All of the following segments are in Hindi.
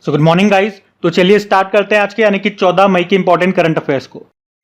So good morning guys. तो चलिए स्टार्ट करते हैं आज के यानी कि 14 मई के इंपॉर्टेंट करंट अफेयर्स को।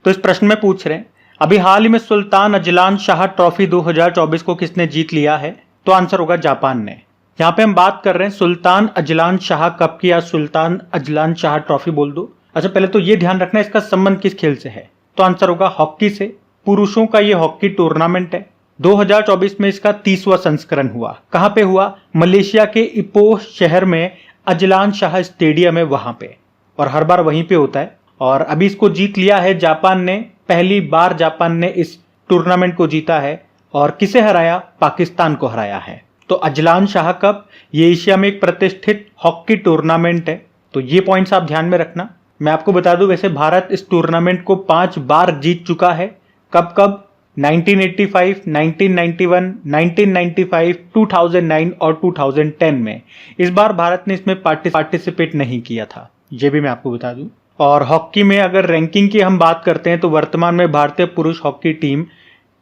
तो इस प्रश्न में पूछ रहे हैं अभी हाल ही में सुल्तान अजलान शाह ट्रॉफी 2024 को किसने जीत लिया है? तो आंसर होगा जापान ने। यहाँ पे हम बात कर रहे हैं सुल्तान अजलान शाह कप की या सुल्तान अजलान शाह ट्रॉफी बोल दो। अच्छा, पहले तो ये ध्यान रखना इसका संबंध किस खेल से है। तो आंसर होगा हॉकी से। पुरुषों का ये हॉकी टूर्नामेंट है। 2024 में इसका 30वां संस्करण हुआ। कहां पे हुआ? मलेशिया के इपोह शहर में अजलान शाह स्टेडियम है वहां पे, और हर बार वहीं पे होता है। और अभी इसको जीत लिया है जापान ने। पहली बार जापान ने इस टूर्नामेंट को जीता है। और किसे हराया? पाकिस्तान को हराया है। तो अजलान शाह कप ये एशिया में एक प्रतिष्ठित हॉकी टूर्नामेंट है। तो ये पॉइंट्स आप ध्यान में रखना। मैं आपको बता दूं, वैसे भारत इस टूर्नामेंट को 5 बार जीत चुका है। कब कब? 1985, 1991, 1995, 2009 और 2010 में। इस बार भारत ने इसमें पार्टिसिपेट नहीं किया था, ये भी मैं आपको बता दूं। और हॉकी में अगर रैंकिंग की हम बात करते हैं तो वर्तमान में भारतीय पुरुष हॉकी टीम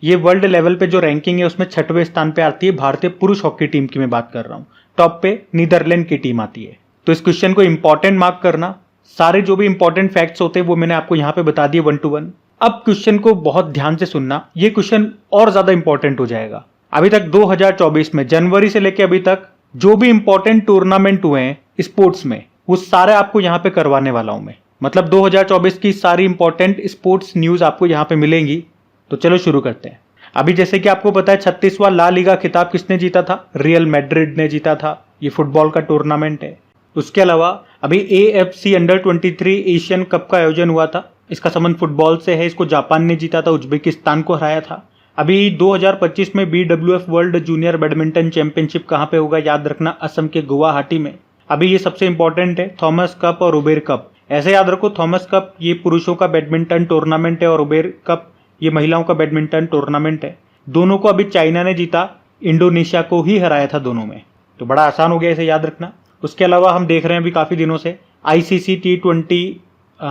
ये वर्ल्ड लेवल पे जो रैंकिंग है उसमें 6वें स्थान पे आती है। भारतीय पुरुष हॉकी टीम की मैं बात कर रहा हूं। टॉप पे नीदरलैंड की टीम आती है। तो इस क्वेश्चन को इंपॉर्टेंट मार्क करना। सारे जो भी इंपॉर्टेंट फैक्ट्स होते हैं वो मैंने आपको यहाँ पे बता दिए 1 to 1। अब क्वेश्चन को बहुत ध्यान से सुनना, ये क्वेश्चन और ज्यादा इंपॉर्टेंट हो जाएगा। अभी तक 2024 में जनवरी से लेकर अभी तक जो भी इंपॉर्टेंट टूर्नामेंट हुए हैं स्पोर्ट्स में वो सारे आपको यहाँ पे करवाने वाला हूं मैं। मतलब 2024 की सारी इंपॉर्टेंट स्पोर्ट्स न्यूज आपको यहाँ पे मिलेंगी। तो चलो शुरू करते हैं। अभी जैसे कि आपको पता है 36वां ला लीगा खिताब किसने जीता था? रियल मैड्रिड ने जीता था। ये फुटबॉल का टूर्नामेंट है। उसके अलावा अभी AFC अंडर-23 एशियन कप का आयोजन हुआ था। इसका संबंध फुटबॉल से है। इसको जापान ने जीता था, उज्बेकिस्तान को हराया था। अभी 2025 में BWF world junior badminton championship कहां पे होगा? याद रखना, असम के गुवाहाटी में। अभी ये सबसे इंपॉर्टेंट है, थॉमस कप और उबेर कप। ऐसे याद रखो, थॉमस कप ये पुरुषों का बैडमिंटन टूर्नामेंट है और उबेर कप ये महिलाओं का बैडमिंटन टूर्नामेंट है। दोनों को अभी चाइना ने जीता, इंडोनेशिया को ही हराया था दोनों में। तो बड़ा आसान हो गया, इसे याद रखना। उसके अलावा हम देख रहे हैं अभी काफी दिनों से ICC T20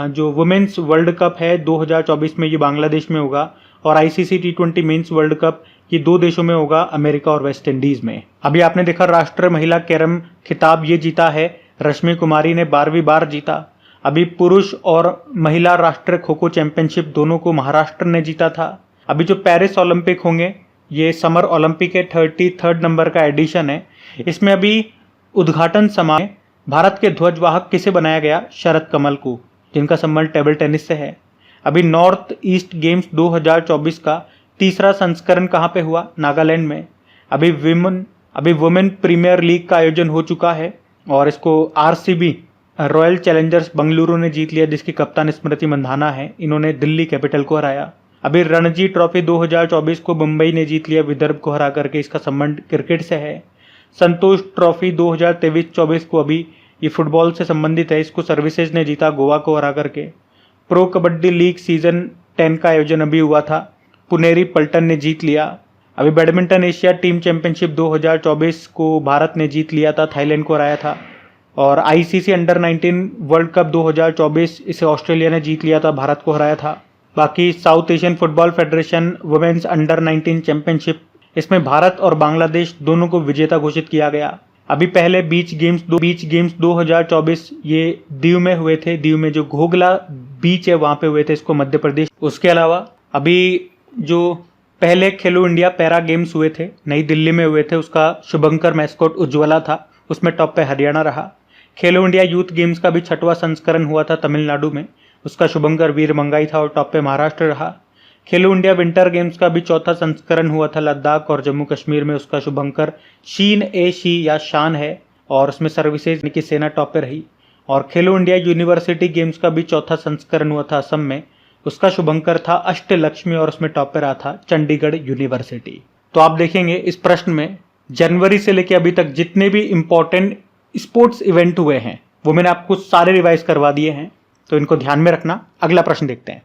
जो वुमेन्स वर्ल्ड कप है 2024 में ये बांग्लादेश में होगा। और ICC T20 mains world cup ये 2 देशों में होगा, अमेरिका और वेस्ट इंडीज में। अभी आपने देखा राष्ट्रीय महिला कैरम खिताब ये जीता है रश्मि कुमारी ने, 12वीं बार जीता। अभी पुरुष और महिला राष्ट्रीय खो खो चैंपियनशिप दोनों को महाराष्ट्र ने जीता था। अभी जो पेरिस ओलंपिक होंगे ये समर ओलंपिक के 33rd नंबर का एडिशन है। इसमें अभी उद्घाटन समारोह भारत के ध्वजवाहक किसे बनाया गया? शरद कमल को, जिनका संबंध टेबल टेनिस से है। अभी नॉर्थ ईस्ट गेम्स 2024 का 3रा संस्करण कहां पे हुआ? नागालैंड में। अभी वुमेन प्रीमियर लीग का आयोजन हो चुका है और इसको RCB रॉयल चैलेंजर्स बंगलुरु ने जीत लिया, जिसकी कप्तान स्मृति मंधाना है। इन्होंने दिल्ली कैपिटल को हराया। अभी रणजी ट्रॉफी 2024 को मुंबई ने जीत लिया विदर्भ को हरा करके, इसका संबंध क्रिकेट से है। संतोष ट्रॉफी 2023-24 को अभी ये फुटबॉल से संबंधित है, इसको सर्विसेज ने जीता गोवा को हरा करके। प्रो कबड्डी लीग सीजन 10 का आयोजन अभी हुआ था, पुनेरी पल्टन ने जीत लिया। अभी बैडमिंटन एशिया टीम चैंपियनशिप 2024 को भारत ने जीत लिया था, थाईलैंड को हराया था। और ICC अंडर-19 वर्ल्ड कप 2024 इसे ऑस्ट्रेलिया ने जीत लिया था, भारत को हराया था। बाकी South Asian Football Federation women's under nineteen championship, इसमें भारत और बांग्लादेश दोनों को विजेता घोषित किया गया। अभी पहले बीच गेम्स 2024 ये दीव में हुए थे। दीव में जो घोगला बीच है वहां पे हुए थे, इसको मध्य प्रदेश। उसके अलावा अभी जो पहले खेलो इंडिया पैरा गेम्स हुए थे, नई दिल्ली में हुए थे, उसका शुभंकर मैस्कोट उज्ज्वला था, उसमें टॉप पे हरियाणा रहा। खेलो इंडिया यूथ गेम्स का भी 6वां संस्करण हुआ था तमिलनाडु में, उसका शुभंकर वीर मंगाई था और टॉप पे महाराष्ट्र रहा। खेलो इंडिया विंटर गेम्स का भी 4था संस्करण हुआ था लद्दाख और जम्मू कश्मीर में, उसका शुभंकर शी या शान है और उसमें सर्विसेज की सेना टॉप पे रही। और खेलो इंडिया यूनिवर्सिटी गेम्स का भी 4था संस्करण हुआ था असम में, उसका शुभंकर था अष्टलक्ष्मी और उसमें टॉप पे रहा था चंडीगढ़ यूनिवर्सिटी। तो आप देखेंगे इस प्रश्न में जनवरी से लेकर अभी तक जितने भी इंपॉर्टेंट स्पोर्ट्स इवेंट हुए हैं वो मैंने आपको सारे रिवाइज करवा दिए हैं, तो इनको ध्यान में रखना। अगला प्रश्न देखते हैं।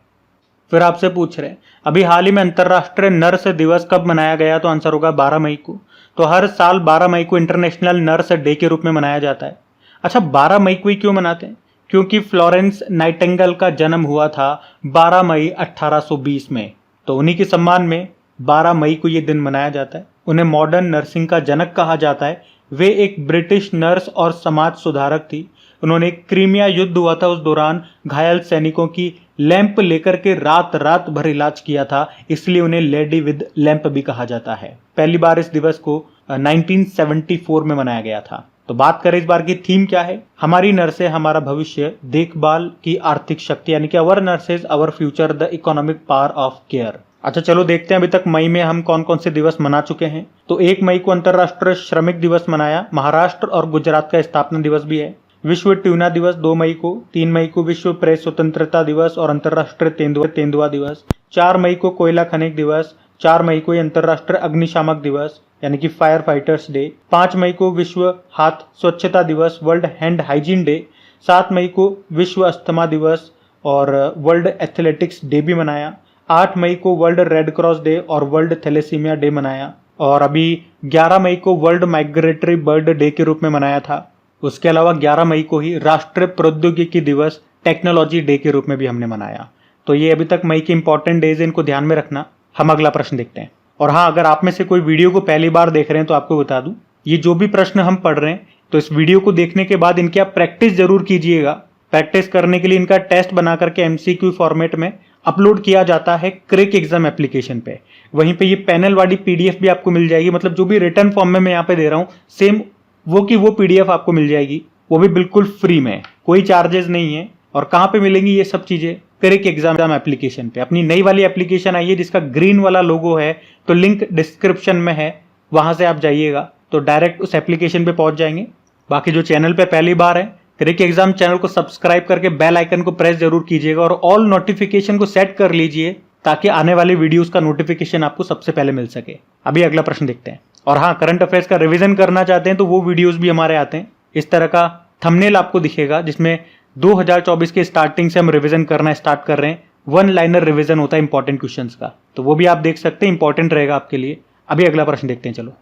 फिर आपसे पूछ रहे हैं अभी हाल ही में अंतर्राष्ट्रीय नर्स दिवस कब मनाया गया? तो आंसर होगा 12 मई को। तो हर साल 12 मई को इंटरनेशनल नर्स डे के रूप में मनाया जाता है। अच्छा, 12 मई को ही क्यों मनाते हैं? क्योंकि फ्लोरेंस नाइटिंगेल का जन्म हुआ था 12 मई 1820 में। तो उन्हीं के सम्मान में 12 मई को ये दिन मनाया जाता है। उन्हें मॉडर्न नर्सिंग का जनक कहा जाता है। वे एक ब्रिटिश नर्स और समाज सुधारक थी। उन्होंने क्रीमिया युद्ध हुआ था उस दौरान घायल सैनिकों की लैंप लेकर के रात रात भर इलाज किया था, इसलिए उन्हें लेडी विद लैंप भी कहा जाता है। पहली बार इस दिवस को 1974 में मनाया गया था। तो बात करें इस बार की थीम क्या है, हमारी नर्सें हमारा भविष्य, देखभाल की आर्थिक शक्ति, यानी कि our nurses our future, the economic power of care. अच्छा चलो देखते हैं अभी तक मई में हम कौन कौन से दिवस मना चुके हैं। तो 1 मई को अंतर्राष्ट्रीय श्रमिक दिवस मनाया, महाराष्ट्र और गुजरात का स्थापना दिवस भी है। विश्व ट्यूना दिवस 2 मई को, 3 मई को विश्व प्रेस स्वतंत्रता दिवस और अंतर्राष्ट्रीय तेंदुआ दिवस, 4 मई को कोयला खनिक दिवस, 4 मई को अंतर्राष्ट्रीय अग्निशामक दिवस यानी कि फायर फाइटर्स डे, 5 मई को विश्व हाथ स्वच्छता दिवस, वर्ल्ड हैंड हाइजीन डे, 7 मई को विश्व अस्थमा दिवस और वर्ल्ड एथलेटिक्स डे भी मनाया, 8 मई को वर्ल्ड रेड क्रॉस डे और वर्ल्ड थैलेसीमिया डे मनाया, और अभी 11 मई को वर्ल्ड माइग्रेटरी बर्ड डे के रूप में मनाया था। उसके अलावा 11 मई को ही राष्ट्रीय प्रौद्योगिकी दिवस टेक्नोलॉजी डे के रूप में भी हमने मनाया। तो ये अभी तक मई के इंपॉर्टेंट डेज, इनको ध्यान में रखना। हम अगला प्रश्न देखते हैं। और हाँ, अगर आप में से कोई वीडियो को पहली बार देख रहे हैं तो आपको बता दूं, ये जो भी प्रश्न हम पढ़ रहे हैं तो इस वीडियो को देखने के बाद इनकी आप प्रैक्टिस जरूर कीजिएगा। प्रैक्टिस करने के लिए इनका टेस्ट बना करके एमसीक्यू फॉर्मेट में अपलोड किया जाता है क्रिक एग्जाम एप्लीकेशन पे। वहीं पे ये पैनल वाली पीडीएफ भी आपको मिल जाएगी, मतलब जो भी रिटर्न फॉर्म में मैं यहाँ पे दे रहा हूँ सेम वो की वो पीडीएफ आपको मिल जाएगी, वो भी बिल्कुल फ्री में, कोई चार्जेस नहीं है। और कहाँ पे मिलेंगी ये सब चीजें, क्रिक एग्जाम एप्लीकेशन पे। अपनी नई वाली एप्लीकेशन आई है जिसका ग्रीन वाला लोगो है, तो लिंक डिस्क्रिप्शन में है, वहां से आप जाइएगा तो डायरेक्ट उस एप्लीकेशन पे पहुंच जाएंगे। बाकी जो चैनल पे पहली बार है, क्रिक एग्जाम चैनल को सब्सक्राइब करके बेल आइकन को प्रेस जरूर कीजिएगा और ऑल नोटिफिकेशन को सेट कर लीजिए ताकि आने वाली वीडियोस का नोटिफिकेशन आपको सबसे पहले मिल सके। अभी अगला प्रश्न देखते हैं। और हाँ, करंट अफेयर्स का रिवीजन करना चाहते हैं तो वो वीडियोस भी हमारे आते हैं। इस तरह का थंबनेल आपको दिखेगा जिसमें 2024 के स्टार्टिंग से हम रिवीजन करना स्टार्ट कर रहे हैं। 1 लाइनर रिवीजन होता है इंपॉर्टेंट क्वेश्चंस का, तो वो भी आप देख सकते हैं, इंपॉर्टेंट रहेगा आपके लिए। अभी अगला प्रश्न देखते हैं। चलो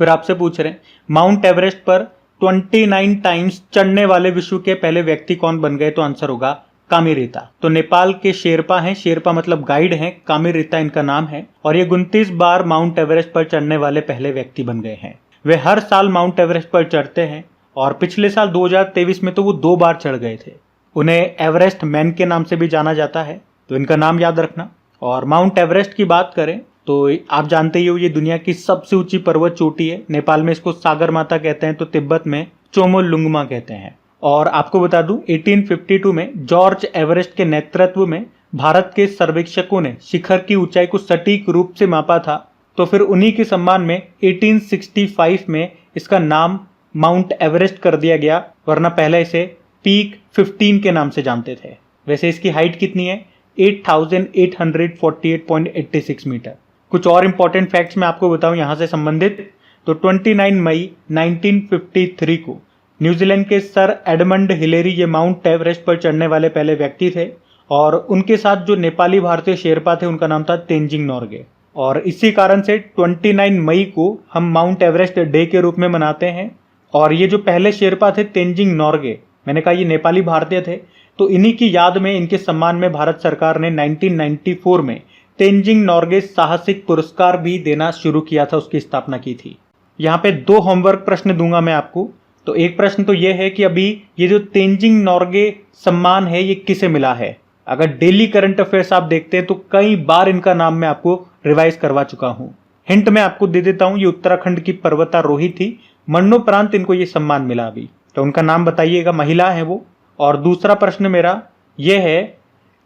फिर आपसे पूछ रहे हैं, माउंट एवरेस्ट पर 29 टाइम्स चढ़ने वाले विश्व के पहले व्यक्ति कौन बन गए? तो आंसर होगा कामिरीता। तो नेपाल के शेरपा हैं, शेरपा मतलब गाइड हैं, कामिरीता इनका नाम है, और ये 29 बार माउंट एवरेस्ट पर चढ़ने वाले पहले व्यक्ति बन गए हैं। वे हर साल माउंट एवरेस्ट पर चढ़ते हैं और पिछले साल 2023 में तो वो 2 बार चढ़ गए थे। उन्हें एवरेस्ट मैन के नाम से भी जाना जाता है, तो इनका नाम याद रखना। और माउंट एवरेस्ट की बात करें तो आप जानते ही हो ये दुनिया की सबसे ऊंची पर्वत चोटी है। नेपाल में इसको सागर माता कहते हैं, तो तिब्बत में चोमोलुंगमा कहते हैं। और आपको बता दूं 1852 में जॉर्ज एवरेस्ट के नेतृत्व में भारत के सर्वेक्षकों ने शिखर की ऊंचाई को सटीक रूप से मापा था, तो फिर उन्हीं के सम्मान में 1865 में इसका नाम माउंट एवरेस्ट कर दिया गया, वरना पहले इसे पीक 15 के नाम से जानते थे। वैसे इसकी हाइट कितनी है? 8848.86 मीटर। कुछ और इंपॉर्टेंट फैक्ट्स मैं आपको बताऊं यहां से संबंधित, तो 29 मई 1953 को न्यूजीलैंड के सर एडमंड हिलेरी ये माउंट एवरेस्ट पर चढ़ने वाले पहले व्यक्ति थे, और उनके साथ जो नेपाली भारतीय शेरपा थे उनका नाम था तेंजिंग नोर्गे। और इसी कारण से 29 मई को हम माउंट एवरेस्ट डे के रूप में मनाते हैं। और ये जो पहले शेरपा थे तेंजिंग नोर्गे, मैंने कहा ये नेपाली भारतीय थे, तो इन्हीं की याद में, इनके सम्मान में भारत सरकार ने 1994 में तेंजिंग नोर्गे साहसिक पुरस्कार भी देना शुरू किया था, उसकी स्थापना की थी। यहाँ पे 2 होमवर्क प्रश्न दूंगा मैं आपको। तो एक प्रश्न तो ये है कि अभी ये जो तेंजिंग नोर्गे सम्मान है ये किसे मिला है? अगर डेली करंट अफेयर्स आप देखते हैं तो कई बार इनका नाम मैं आपको रिवाइज करवा चुका हूं। हिंट मैं आपको दे देता हूं, ये उत्तराखंड की पर्वतारोही थी, मरणोपरांत इनको ये सम्मान मिला अभी। तो उनका नाम बताइएगा, महिला है वो। और दूसरा प्रश्न मेरा यह है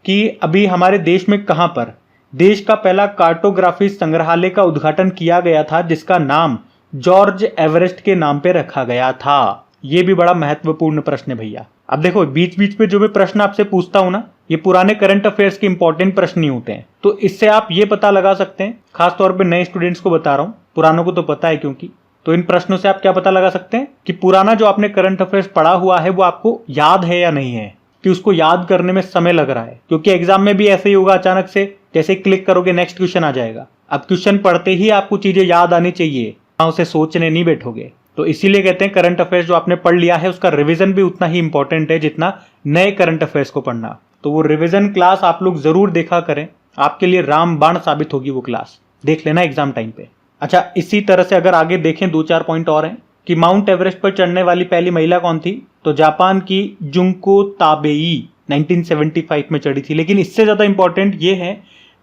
कि अभी हमारे देश में कहां पर देश का पहला कार्टोग्राफी संग्रहालय का उद्घाटन किया गया था जिसका नाम जॉर्ज एवरेस्ट के नाम पे रखा गया था? ये भी बड़ा महत्वपूर्ण प्रश्न है भैया। अब देखो बीच बीच पे जो भी प्रश्न आपसे पूछता हूं ना, ये पुराने करंट अफेयर्स के इंपॉर्टेंट प्रश्न ही होते हैं, तो इससे आप ये पता लगा सकते हैं, खासतौर पे नए स्टूडेंट्स को बता रहा हूं, पुरानों को तो पता है क्योंकि। तो इन प्रश्नों से आप क्या पता लगा सकते हैं कि पुराना जो आपने करंट अफेयर्स पढ़ा हुआ है वो आपको याद है या नहीं है, कि उसको याद करने में समय लग रहा है। क्योंकि एग्जाम में भी ऐसे ही होगा, अचानक से जैसे क्लिक करोगे नेक्स्ट क्वेश्चन आ जाएगा। अब क्वेश्चन पढ़ते ही आपको चीजें याद आनी चाहिए, उसे सोचने नहीं बैठोगे। तो इसीलिए कहते हैं करंट अफेयर्स जो आपने पढ़ लिया है उसका रिवीजन भी उतना ही इंपॉर्टेंट है जितना नए करंट अफेयर्स को पढ़ना। तो वो रिवीजन क्लास आप लोग जरूर देखा करें, आपके लिए रामबाण साबित होगी वो क्लास, देख लेना एग्जाम टाइम पे। अच्छा, इसी तरह से अगर आगे देखें 2-4 पॉइंट और हैं कि माउंट एवरेस्ट पर चढ़ने वाली पहली महिला कौन थी? तो जापान की जुंको ताबेई 1975 में चढ़ी थी। लेकिन इससे ज़्यादा इंपॉर्टेंट ये है,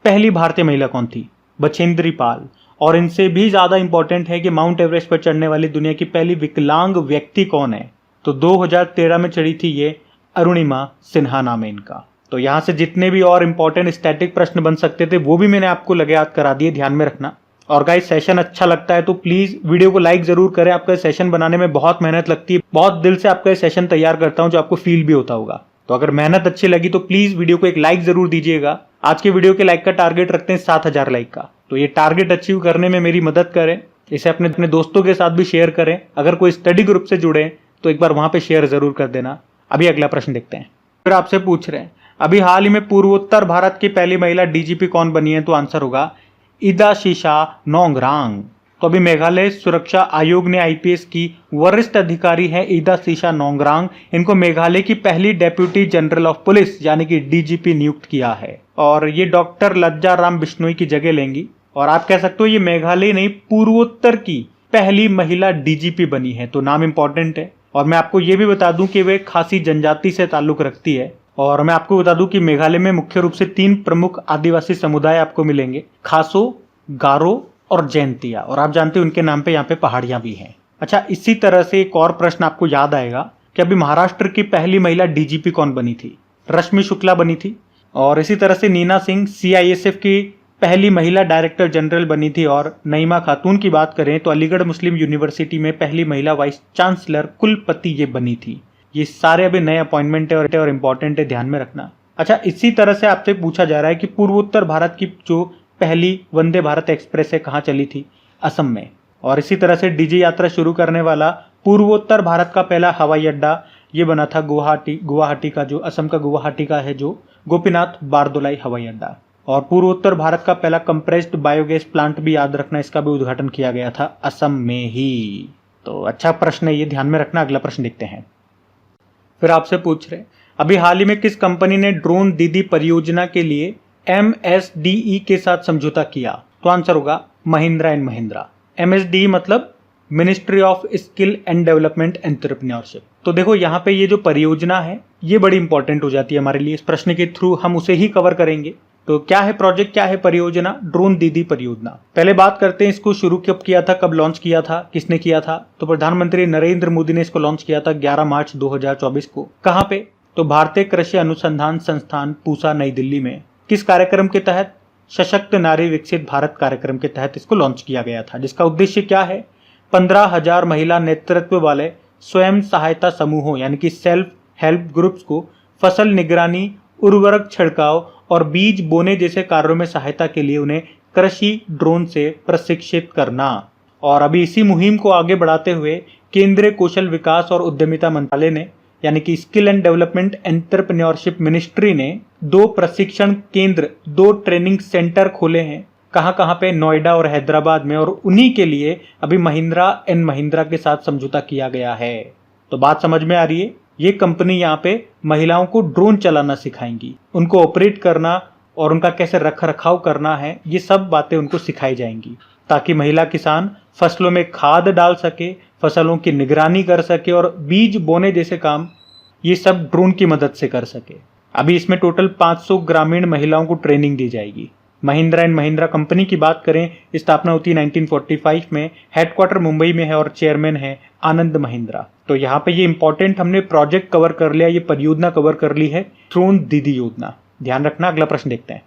पहली भारतीय महिला कौन थी? बछेंद्री पाल। और इनसे भी ज़्यादा इंपॉर्टेंट है कि माउंट एवरेस्ट पर चढ़ने वाली दुनिया की पहली विकलांग व्यक्ति कौन है? तो 2013 में चढ़ी थी ये, अरुणिमा सिन्हा नाम है इनका। तो यहाँ से जितने भी और इंपॉर्टेंट स्टैटिक प्रश्न बन सकते थे वो भी मैंने आपको लगे याद करा दिए, ध्यान में रखना। और गाइस सेशन अच्छा लगता है तो प्लीज वीडियो को लाइक जरूर करें। आपका सेशन बनाने में बहुत मेहनत लगती है, बहुत दिल से आपका सेशन तैयार करता हूं, जो आपको फील भी होता होगा। तो अगर मेहनत अच्छी लगी तो प्लीज वीडियो को एक लाइक जरूर दीजिएगा। आज के वीडियो के लाइक का टारगेट रखते हैं 7,000 लाइक का। तो ये टारगेट अचीव करने में मेरी मदद करें, इसे अपने दोस्तों के साथ भी शेयर करें। अगर कोई स्टडी ग्रुप से जुड़े तो एक बार वहां पे शेयर जरूर कर देना। अभी अगला प्रश्न देखते हैं। फिर आपसे पूछ रहे हैं, अभी हाल ही में पूर्वोत्तर भारत की पहली महिला डीजीपी कौन बनी है? तो आंसर होगा इदाशीशा नोंगरांग। तो अभी मेघालय सुरक्षा आयोग ने आईपीएस की वरिष्ठ अधिकारी है इदाशीशा नोंगरांग, इनको मेघालय की पहली डेप्यूटी जनरल ऑफ पुलिस यानी कि डीजीपी नियुक्त किया है। और ये डॉक्टर लज्जा राम बिश्नोई की जगह लेंगी। और आप कह सकते हो ये मेघालय नहीं, पूर्वोत्तर की पहली महिला डीजीपी बनी है। तो नाम इंपॉर्टेंट है। और मैं आपको ये भी बता दूं कि वे खासी जनजाति से ताल्लुक रखती है। और मैं आपको बता दूं कि मेघालय में मुख्य रूप से 3 प्रमुख आदिवासी समुदाय आपको मिलेंगे, खासो, गारो और जैंतिया। और आप जानते हैं उनके नाम पे यहाँ पे पहाड़ियां भी हैं। अच्छा, इसी तरह से एक और प्रश्न आपको याद आएगा कि अभी महाराष्ट्र की पहली महिला डीजीपी कौन बनी थी? रश्मि शुक्ला बनी थी। और इसी तरह से नीना सिंह सीआईएसएफ की पहली महिला डायरेक्टर जनरल बनी थी। और नईमा खातून की बात करें तो अलीगढ़ मुस्लिम यूनिवर्सिटी में पहली महिला वाइस चांसलर कुलपति ये बनी थी। ये सारे अभी नए अपॉइंटमेंट है और इंपॉर्टेंट है, ध्यान में रखना। अच्छा, इसी तरह से आपसे पूछा जा रहा है कि पूर्वोत्तर भारत की जो पहली वंदे भारत एक्सप्रेस है कहाँ चली थी? असम में। और इसी तरह से डीजे यात्रा शुरू करने वाला पूर्वोत्तर भारत का पहला हवाई अड्डा ये बना था गुवाहाटी का, जो असम का गुवाहाटी का है, जो गोपीनाथ बारदोलाई हवाई अड्डा। और पूर्वोत्तर भारत का पहला कंप्रेस्ड बायोगैस प्लांट भी याद रखना, इसका भी उद्घाटन किया गया था असम में ही। तो अच्छा प्रश्न है ये, ध्यान में रखना। अगला प्रश्न देखते हैं। फिर आपसे पूछ रहे, अभी हाल ही में किस कंपनी ने ड्रोन दीदी परियोजना के लिए MSDE के साथ समझौता किया? तो आंसर होगा महिंद्रा एंड महिंद्रा। MSDE मतलब ministry of skill and development entrepreneurship. तो देखो यहाँ पे ये जो परियोजना है ये बड़ी इंपॉर्टेंट हो जाती है हमारे लिए। इस प्रश्न के थ्रू हम उसे ही कवर करेंगे। तो क्या है प्रोजेक्ट, क्या है परियोजना? ड्रोन दीदी परियोजना। पहले बात करते हैं इसको शुरू कब किया था, कब लॉन्च किया था, किसने किया था? तो प्रधानमंत्री नरेंद्र मोदी ने इसको लॉन्च किया था 11 मार्च 2024 को। कहाँ पे? तो भारतीय कृषि अनुसंधान संस्थान पूसा नई दिल्ली में। किस कार्यक्रम के तहत? सशक्त नारी विकसित भारत कार्यक्रम के तहत इसको लॉन्च किया गया था, जिसका उद्देश्य क्या है? 15,000 महिला नेतृत्व वाले स्वयं सहायता समूहों यानी कि सेल्फ हेल्प ग्रुप्स को फसल निगरानी, उर्वरक छिड़काव और बीज बोने जैसे कार्यों में सहायता के लिए उन्हें कृषि ड्रोन से प्रशिक्षित करना। और अभी इसी मुहिम को आगे बढ़ाते हुए केंद्रीय कौशल विकास और उद्यमिता मंत्रालय ने यानी कि skill and development entrepreneurship ministry ने 2 प्रशिक्षण केंद्र, 2 ट्रेनिंग सेंटर खोले हैं। कहाँ पे? नोएडा और हैदराबाद में। और उन्हीं के लिए अभी महिंद्रा एंड महिंद्रा के साथ समझौता किया गया है। तो बात समझ में आ रही है? ये कंपनी यहाँ पे महिलाओं को ड्रोन चलाना सिखाएंगी, उनको ऑपरेट करना और उनका कैसे रख रखाव करना है, ये सब बातें उनको सिखाई जाएंगी, ताकि महिला किसान फसलों में खाद डाल सके, फसलों की निगरानी कर सके और बीज बोने जैसे काम ये सब ड्रोन की मदद से कर सके। अभी इसमें टोटल 500 ग्रामीण महिलाओं को ट्रेनिंग दी जाएगी। महिंद्रा एंड महिंद्रा कंपनी की बात करें, स्थापना होती है 1945 में, हेडक्वार्टर मुंबई में है और चेयरमैन है आनंद महिंद्रा। तो यहाँ पे ये इंपॉर्टेंट हमने प्रोजेक्ट कवर कर लिया, ये परियोजना कवर कर ली है, ड्रोन दीदी योजना। ध्यान रखना। अगला प्रश्न देखते हैं।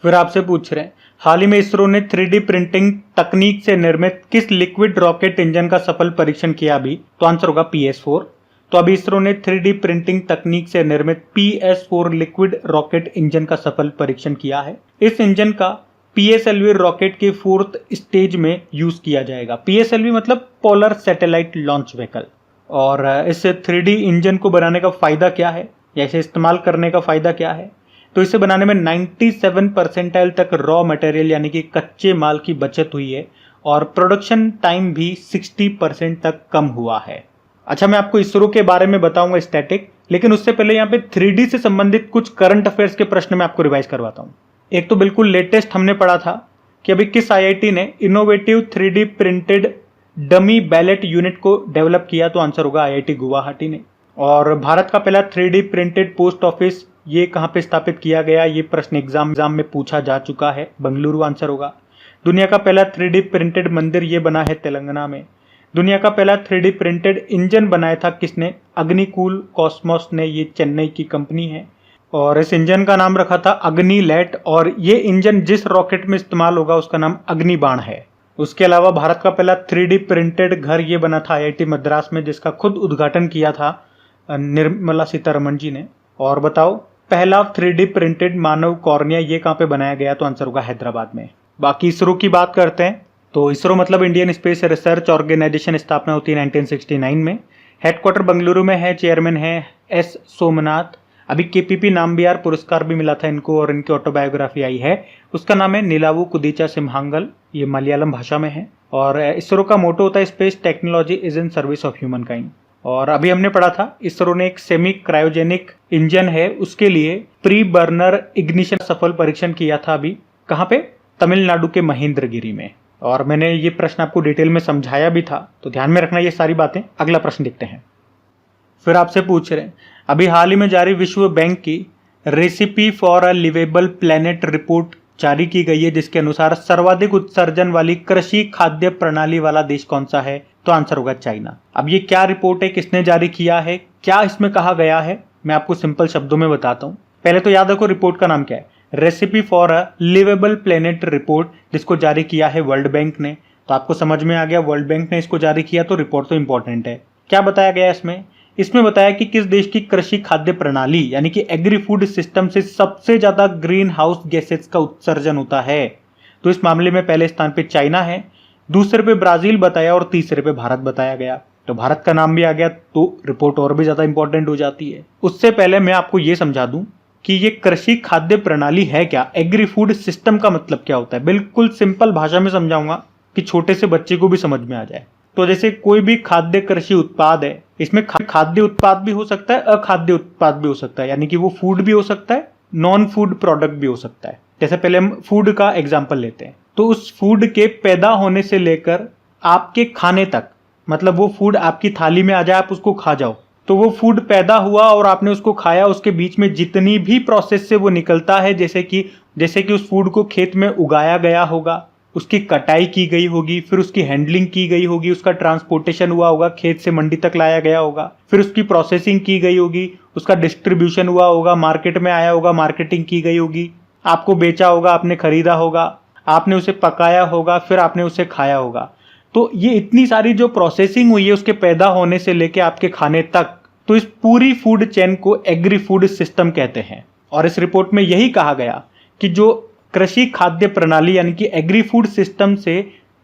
फिर आपसे पूछ रहे हैं, हाल ही में इसरो ने 3D प्रिंटिंग तकनीक से निर्मित किस लिक्विड रॉकेट इंजन का सफल परीक्षण किया? अभी तो आंसर होगा PS4। तो अभी इसरो ने 3D प्रिंटिंग तकनीक से निर्मित PS4 लिक्विड रॉकेट इंजन का सफल परीक्षण किया है। इस इंजन का PSLV रॉकेट के 4th स्टेज में यूज किया जाएगा। PSLV मतलब पोलर सैटेलाइट लॉन्च व्हीकल। और इस 3D इंजन को बनाने का फायदा क्या है या इसे इस्तेमाल करने का फायदा क्या है? तो इसे बनाने में 97 परसेंटाइल तक रॉ मटेरियल यानी कि कच्चे माल की बचत हुई है और प्रोडक्शन टाइम भी 60% तक कम हुआ है। अच्छा, मैं आपको इसरो के बारे में बताऊंगा स्टैटिक, लेकिन उससे पहले यहाँ पे 3D से संबंधित कुछ करंट अफेयर्स के प्रश्न मैं आपको रिवाइज करवाता हूँ। एक तो बिल्कुल लेटेस्ट हमने पढ़ा था कि अभी किस IIT ने innovative 3D printed dummy ballot unit को डेवलप किया? तो आंसर होगा IIT गुवाहाटी ने। और भारत का पहला 3D प्रिंटेड पोस्ट ऑफिस ये कहाँ पे स्थापित किया गया? ये प्रश्न एग्जाम में पूछा जा चुका है, बेंगलुरु आंसर होगा। दुनिया का पहला 3D प्रिंटेड मंदिर ये बना है तेलंगाना में। दुनिया का पहला 3D प्रिंटेड इंजन बनाया था किसने? अग्निकूल कॉस्मोस ने, ये चेन्नई की कंपनी है। और इस इंजन का नाम रखा था अग्निलैट, और ये इंजन जिस रॉकेट में इस्तेमाल होगा उसका नाम अग्निबाण है। उसके अलावा भारत का पहला 3D प्रिंटेड घर ये बना था IIT मद्रास में, जिसका खुद उद्घाटन किया था निर्मला सीतारमण जी ने। और बताओ पहला 3D प्रिंटेड मानव कॉर्निया ये कहाँ पे बनाया गया? तो आंसर होगा हैदराबाद में। बाकी इसरो की बात करते हैं तो इसरो मतलब इंडियन स्पेस रिसर्च ऑर्गेनाइजेशन, स्थापना होती है 1969 में। हेडक्वार्टर बेंगलुरु में है, चेयरमैन है S सोमनाथ। अभी KPP नाम्बियार पुरस्कार भी मिला था इनको, और इनकी ऑटोबायोग्राफी आई है, उसका नाम है नीलावु कुदीचा सिम्हांगल, ये मलयालम भाषा में है। और इसरो का मोटो होता है space technology is in service of human kind. और अभी हमने पढ़ा था इसरो ने एक सेमी क्रायोजेनिक इंजन है, उसके लिए प्री बर्नर इग्निशन सफल परीक्षण किया था। अभी कहाँ पे? तमिलनाडु के महेंद्रगिरी में। और मैंने ये प्रश्न आपको डिटेल में समझाया भी था, तो ध्यान में रखना ये सारी बातें। अगला प्रश्न देखते हैं। फिर आपसे पूछ रहे हैं, अभी हाल ही में जारी विश्व बैंक की recipe for a liveable planet report जारी की गई है, जिसके अनुसार सर्वाधिक उत्सर्जन वाली कृषि खाद्य प्रणाली वाला देश कौन सा है? तो आंसर होगा चाइना। अब ये क्या रिपोर्ट है, किसने जारी किया है, क्या इसमें कहा गया है, मैं आपको सिंपल शब्दों में बताता हूँ। पहले तो याद रखो रिपोर्ट का नाम क्या है, recipe for a liveable planet report, जिसको जारी किया है वर्ल्ड बैंक ने। तो आपको समझ में आ गया वर्ल्ड बैंक ने इसको जारी किया, तो रिपोर्ट तो इंपॉर्टेंट है। क्या बताया गया इसमें बताया कि किस देश की कृषि खाद्य प्रणाली यानी कि एग्री फूड सिस्टम से सबसे ज्यादा ग्रीन हाउस गैसेस का उत्सर्जन होता है। तो इस मामले में पहले स्थान पे चाइना है, दूसरे पे ब्राजील बताया, और तीसरे पे भारत बताया गया। तो भारत का नाम भी आ गया तो रिपोर्ट और भी ज्यादा इंपॉर्टेंट हो जाती है। उससे पहले मैं आपको ये समझा दूं कि ये कृषि खाद्य प्रणाली है क्या, एग्री फूड सिस्टम का मतलब क्या होता है। बिल्कुल सिंपल भाषा में समझाऊंगा कि छोटे से बच्चे को भी समझ में आ जाए। तो जैसे कोई भी खाद्य कृषि उत्पाद है, इसमें खाद्य उत्पाद भी हो सकता है, अखाद्य उत्पाद भी हो सकता है, यानी कि वो फूड भी हो सकता है, नॉन फूड प्रोडक्ट भी हो सकता है। जैसे पहले हम फूड का एग्जांपल लेते हैं, तो उस फूड के पैदा होने से लेकर आपके खाने तक, मतलब वो फूड आपकी थाली में आ जाए, आप उसको खा जाओ, तो वो फूड पैदा हुआ और आपने उसको खाया, उसके बीच में जितनी भी प्रोसेस से वो निकलता है, जैसे कि उस फूड को खेत में उगाया गया होगा, उसकी कटाई की गई होगी, फिर उसकी हैंडलिंग की गई होगी, उसका ट्रांसपोर्टेशन हुआ होगा, खेत से मंडी तक लाया गया होगा, फिर उसकी प्रोसेसिंग की गई होगी, उसका डिस्ट्रीब्यूशन हुआ होगा, मार्केट में आया होगा, मार्केटिंग की गई होगी, आपको बेचा होगा, आपने खरीदा होगा, आपने उसे पकाया होगा, फिर आपने उसे खाया होगा। तो ये इतनी सारी जो प्रोसेसिंग हुई है उसके पैदा होने से लेके आपके खाने तक, तो इस पूरी फूड चेन को एग्री फूड सिस्टम कहते हैं। और इस रिपोर्ट में यही कहा गया कि जो कृषि खाद्य प्रणाली यानी कि एग्री फूड सिस्टम से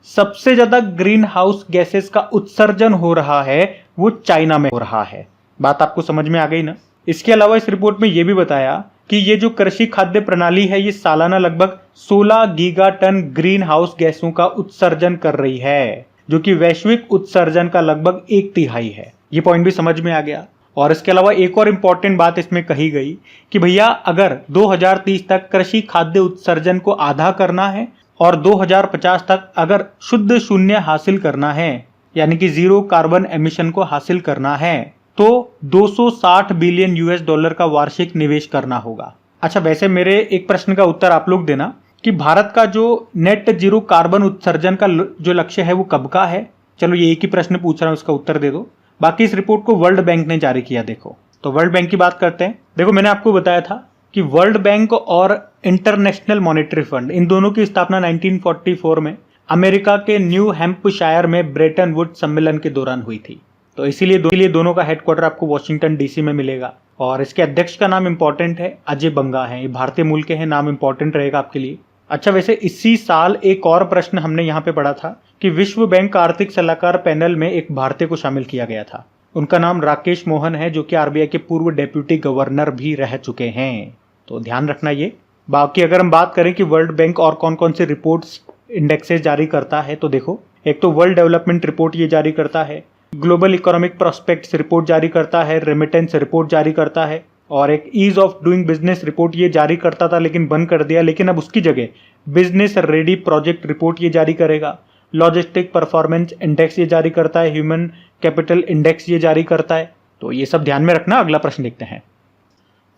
सबसे ज्यादा ग्रीन हाउस गैसेस का उत्सर्जन हो रहा है वो चाइना में हो रहा है। बात आपको समझ में आ गई ना। इसके अलावा इस रिपोर्ट में यह भी बताया कि ये जो कृषि खाद्य प्रणाली है ये सालाना लगभग 16 गीगाटन ग्रीन हाउस गैसों का उत्सर्जन कर रही है, जो कि वैश्विक उत्सर्जन का लगभग 1/3 है। ये पॉइंट भी समझ में आ गया। और इसके अलावा एक और इंपॉर्टेंट बात इसमें कही गई कि भैया अगर 2030 तक कृषि खाद्य उत्सर्जन को आधा करना है और 2050 तक अगर शुद्ध शून्य हासिल करना है, यानी कि जीरो कार्बन एमिशन को हासिल करना है, तो 260 बिलियन $US का वार्षिक निवेश करना होगा। अच्छा, वैसे मेरे एक प्रश्न का उत्तर आप लोग देना कि भारत का जो नेट जीरो कार्बन उत्सर्जन का जो लक्ष्य है वो कब का है। चलो ये एक ही प्रश्न पूछ रहा हूं, उसका उत्तर दे दो। बाकी इस रिपोर्ट को वर्ल्ड बैंक ने जारी किया। देखो तो वर्ल्ड बैंक की बात करते हैं। देखो मैंने आपको बताया था कि वर्ल्ड बैंक और इंटरनेशनल मॉनेटरी फंड इन दोनों की स्थापना 1944 में अमेरिका के न्यू हैम्पशायर में ब्रेटन वुड सम्मेलन के दौरान हुई थी। तो इसीलिए दोनों का हेडक्वार्टर आपको वॉशिंगटन DC में मिलेगा। और इसके अध्यक्ष का नाम इंपॉर्टेंट है, अजय बंगा है, ये भारतीय मूल के हैं, नाम इंपॉर्टेंट रहेगा आपके लिए। अच्छा, वैसे इसी साल एक और प्रश्न हमने यहाँ पे पढ़ा था कि विश्व बैंक आर्थिक सलाहकार पैनल में एक भारतीय को शामिल किया गया था। उनका नाम राकेश मोहन है, जो कि RBI के पूर्व डेप्यूटी गवर्नर भी रह चुके हैं। तो ध्यान रखना ये। बाकी अगर हम बात करें कि वर्ल्ड बैंक और कौन कौन से रिपोर्ट्स इंडेक्सेस जारी करता है, तो देखो एक तो वर्ल्ड डेवलपमेंट रिपोर्ट ये जारी करता है, ग्लोबल इकोनॉमिक प्रोस्पेक्ट्स रिपोर्ट जारी करता है, रेमिटेंस रिपोर्ट जारी करता है, और एक ease of doing business report ये जारी करता था लेकिन बंद कर दिया, लेकिन अब उसकी जगह बिजनेस रेडी प्रोजेक्ट रिपोर्ट ये जारी करेगा। लॉजिस्टिक परफॉर्मेंस इंडेक्स ये जारी करता है, ह्यूमन कैपिटल इंडेक्स ये जारी करता है। तो ये सब ध्यान में रखना। अगला प्रश्न देखते हैं।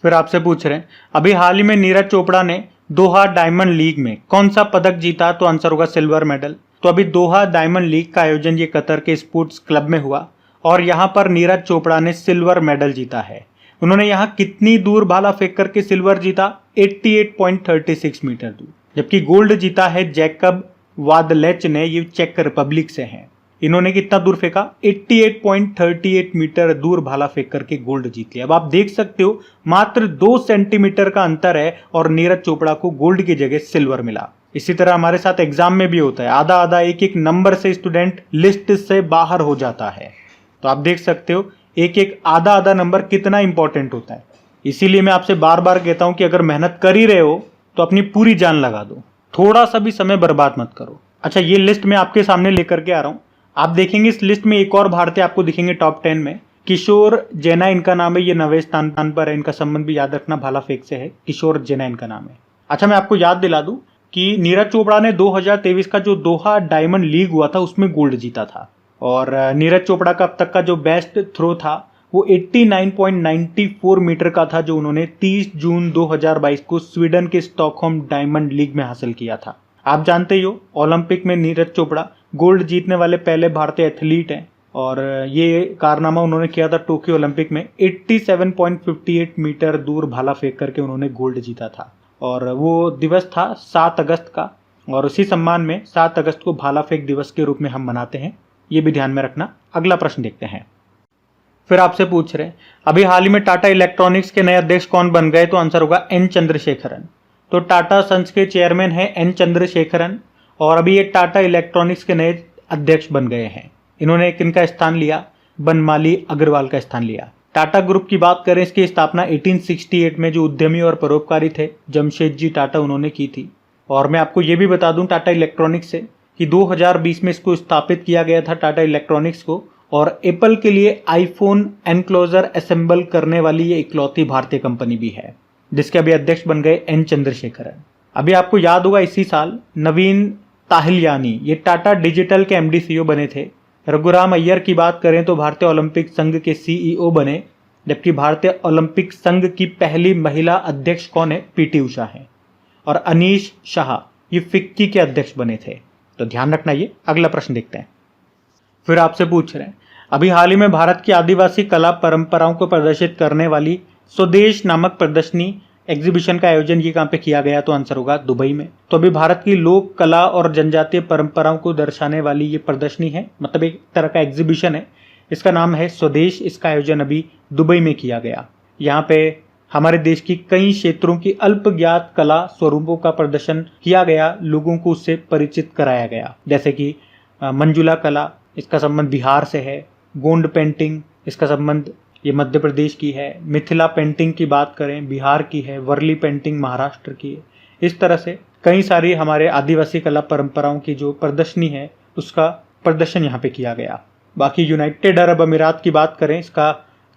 फिर आपसे पूछ रहे हैं, अभी हाल ही में नीरज चोपड़ा ने दोहा डायमंड लीग में कौन सा पदक जीता? तो आंसर होगा सिल्वर मेडल। तो अभी दोहा डायमंड लीग का आयोजन ये कतर के स्पोर्ट्स क्लब में हुआ और यहाँ पर नीरज चोपड़ा ने सिल्वर मेडल जीता है। उन्होंने यहाँ कितनी दूर भाला फेंक करके सिल्वर जीता? 88.36 मीटर दूर। जबकि गोल्ड जीता है जैकब वादलेच ने, ये चेक रिपब्लिक से हैं। इन्होंने कितना दूर फेंका? 88.38 मीटर दूर भाला फेंक करके गोल्ड जीत लिया। अब आप देख सकते हो मात्र 2 सेंटीमीटर का अंतर है और नीरज चोपड़ा को गोल्ड की जगह सिल्वर मिला। इसी तरह हमारे साथ एग्जाम में भी होता है, आधा आधा एक एक नंबर से स्टूडेंट लिस्ट से बाहर हो जाता है। तो आप देख सकते हो एक एक आधा आधा नंबर कितना इंपॉर्टेंट होता है। इसीलिए मैं आपसे बार बार कहता हूं कि अगर मेहनत कर ही रहे हो तो अपनी पूरी जान लगा दो, थोड़ा सा भी समय बर्बाद मत करो। अच्छा, ये लिस्ट मैं आपके सामने लेकर के आ रहा हूं। आप देखेंगे इस लिस्ट में एक और भारतीय आपको दिखेंगे टॉप 10 में, किशोर जेना इनका नाम है। ये 9वें स्थान पर है। इनका संबंध भी याद रखना भाला फेंक से है। किशोर जेना इनका नाम है। अच्छा, मैं आपको याद दिला दूं कि नीरज चोपड़ा ने 2023 का जो दोहा डायमंड लीग हुआ था उसमें गोल्ड जीता था और नीरज चोपड़ा का अब तक का जो बेस्ट थ्रो था वो 89.94 मीटर का था, जो उन्होंने 30 जून 2022 को स्वीडन के स्टॉकहोम डायमंड लीग में हासिल किया था। आप जानते ही हो ओलंपिक में नीरज चोपड़ा गोल्ड जीतने वाले पहले भारतीय एथलीट हैं और ये कारनामा उन्होंने किया था टोक्यो ओलंपिक में। 87.58 मीटर दूर भाला फेंक करके उन्होंने गोल्ड जीता था और वो दिवस था 7 अगस्त का और उसी सम्मान में 7 अगस्त को भाला फेंक दिवस के रूप में हम मनाते हैं। ये भी ध्यान में रखना। अगला प्रश्न देखते हैं। फिर आपसे पूछ रहे हैं, अभी हाल ही में टाटा इलेक्ट्रॉनिक्स के नए अध्यक्ष कौन बन गए? तो आंसर होगा एन चंद्रशेखरन। तो टाटा सन्स के चेयरमैन है एन चंद्रशेखरन और अभी ये टाटा इलेक्ट्रॉनिक्स के नए अध्यक्ष बन गए हैं। इन्होंने किनका स्थान लिया? बनमाली अग्रवाल का स्थान लिया। टाटा ग्रुप की बात करें, इसकी स्थापना 1868 में जो उद्यमी और परोपकारी थे जमशेदजी टाटा उन्होंने की थी। और मैं आपको ये भी बता दूं टाटा इलेक्ट्रॉनिक्स से कि 2020 में इसको स्थापित किया गया था टाटा इलेक्ट्रॉनिक्स को और एप्पल के लिए आईफोन एनक्लोजर असेंबल करने वाली ये इकलौती भारतीय कंपनी भी है, जिसके अभी अध्यक्ष बन गए एन चंद्रशेखरन। अभी आपको याद होगा इसी साल नवीन ताहिलियानी ये टाटा डिजिटल के एमडी सीईओ बने थे। रघुराम अय्यर की बात करें तो भारतीय ओलंपिक संघ के सीईओ बने, जबकि भारतीय ओलंपिक संघ की पहली महिला अध्यक्ष कौन है? पीटी उषा है। और अनीश शाह ये फिक्की के अध्यक्ष बने थे। तो ध्यान रखना ये। अगला प्रश्न देखते हैं। फिर आपसे पूछ रहे हैं, अभी हाल ही में भारत की आदिवासी कला परंपराओं को प्रदर्शित करने वाली स्वदेश नामक प्रदर्शनी एग्जीबिशन का आयोजन ये कहाँ पे किया गया? तो आंसर होगा दुबई में। तो अभी भारत की लोक कला और जनजातीय परंपराओं को दर्शाने वाली ये प्रदर्शनी है, मतलब एक तरह का एग्जीबिशन है। इसका नाम है स्वदेश। इसका आयोजन अभी दुबई में किया गया। यहाँ पे हमारे देश की कई क्षेत्रों की अल्पज्ञात कला स्वरूपों का प्रदर्शन किया गया, लोगों को उससे परिचित कराया गया। जैसे कि मंजुला कला, इसका संबंध बिहार से है। गोंड पेंटिंग, इसका संबंध ये मध्य प्रदेश की है। मिथिला पेंटिंग की बात करें बिहार की है। वर्ली पेंटिंग महाराष्ट्र की है। इस तरह से कई सारी हमारे आदिवासी कला परंपराओं की जो प्रदर्शनी है उसका प्रदर्शन यहाँ पे किया गया। बाकी यूनाइटेड अरब अमीरात की बात करें, इसका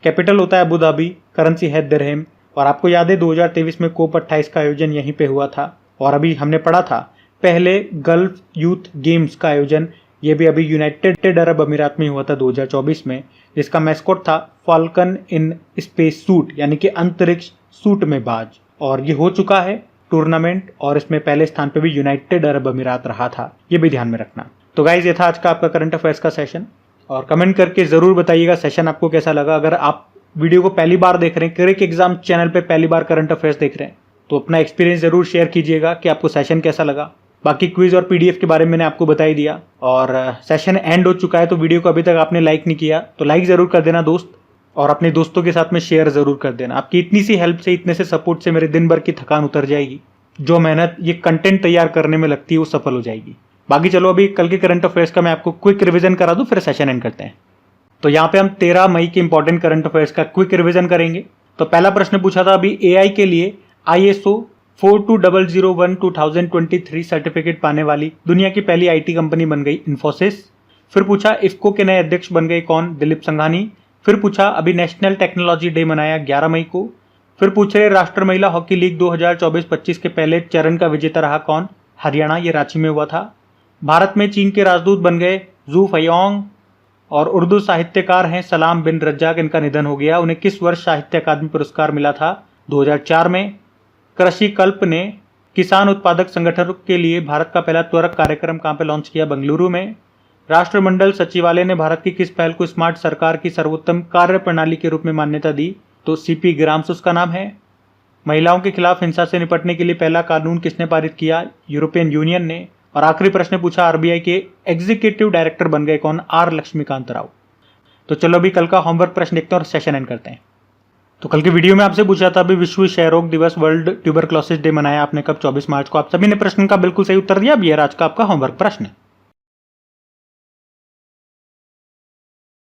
कैपिटल होता है अबू धाबी, करेंसी है दिरहम। और आपको याद है 2023 में कोप 28 का आयोजन यहीं पे हुआ था। और अभी हमने पढ़ा था पहले गल्फ यूथ गेम्स का आयोजन ये भी अभी यूनाइटेड अरब अमीरात में हुआ था 2024 में, जिसका मैस्कॉट था फाल्कन इन स्पेस सूट, यानी कि अंतरिक्ष सूट में बाज। और ये हो चुका है टूर्नामेंट और इसमें पहले स्थान पे भी यूनाइटेड अरब अमीरात रहा था। ये भी ध्यान में रखना। तो गाइज ये था आज का आपका करंट अफेयर्स का सेशन और कमेंट करके जरूर बताइएगा सेशन आपको कैसा लगा। अगर आप वीडियो को पहली बार देख रहे हैं, क्रिक एग्जाम चैनल पे पहली बार करंट अफेयर्स देख रहे हैं, तो अपना एक्सपीरियंस जरूर शेयर कीजिएगा कि आपको सेशन कैसा लगा। बाकी क्विज और पीडीएफ के बारे में मैंने आपको बता ही दिया और सेशन एंड हो चुका है। तो वीडियो को अभी तक आपने लाइक नहीं किया तो लाइक जरूर कर देना दोस्त, और अपने दोस्तों के साथ में शेयर जरूर कर देना। आपकी इतनी सी हेल्प से, इतने से सपोर्ट से मेरे दिन भर की थकान उतर जाएगी। जो मेहनत ये कंटेंट तैयार करने में लगती है वो सफल हो जाएगी। बाकी चलो अभी कल के करंट अफेयर्स का मैं आपको क्विक रिवीजन करा दूं, फिर सेशन एंड करते हैं। तो यहाँ पे हम 13 मई के इंपॉर्टेंट करंट अफेयर्स का क्विक रिवीजन करेंगे। तो पहला प्रश्न पूछा था अभी एआई के लिए ISO 42001 2023 सर्टिफिकेट पाने वाली दुनिया की पहली आईटी कंपनी बन गई इन्फोसिस। फिर पूछा इफ्को के नए अध्यक्ष बन गए कौन? दिलीप संघानी। फिर पूछा अभी नेशनल टेक्नोलॉजी डे मनाया 11 मई को। फिर पूछ रहे राष्ट्र महिला हॉकी लीग 2024-25 के पहले चरण का विजेता रहा कौन? हरियाणा, ये रांची में हुआ था। भारत में चीन के राजदूत बन गए जू फयोंग। और उर्दू साहित्यकार हैं सलाम बिन रज्जाक, इनका निधन हो गया। उन्हें किस वर्ष साहित्य अकादमी पुरस्कार मिला था? 2004 में। कृषि कल्प ने किसान उत्पादक संगठनों के लिए भारत का पहला त्वरक कार्यक्रम कहाँ पे लॉन्च किया? बेंगलुरु में। राष्ट्रमंडल सचिवालय ने भारत की किस पहल को स्मार्ट सरकार की सर्वोत्तम कार्य प्रणाली के रूप में मान्यता दी? तो सीपी ग्राम्स उसका नाम है। महिलाओं के खिलाफ हिंसा से निपटने के लिए पहला कानून किसने पारित किया? यूरोपियन यूनियन ने। और आखिरी प्रश्न पूछा, आरबीआई के एग्जीक्यूटिव डायरेक्टर बन गए कौन? आर लक्ष्मीकांत राव। तो चलो अभी कल का होमवर्क प्रश्न देखते हैं और सेशन एंड करते हैं। तो कल की वीडियो में आपसे पूछा था अभी विश्व क्षय रोग दिवस, वर्ल्ड ट्यूबरक्लोसिस डे मनाया आपने कब? 24 मार्च को। आप सभी ने प्रश्न का बिल्कुल सही उत्तर दिया। अब ये आज का आपका होमवर्क प्रश्न।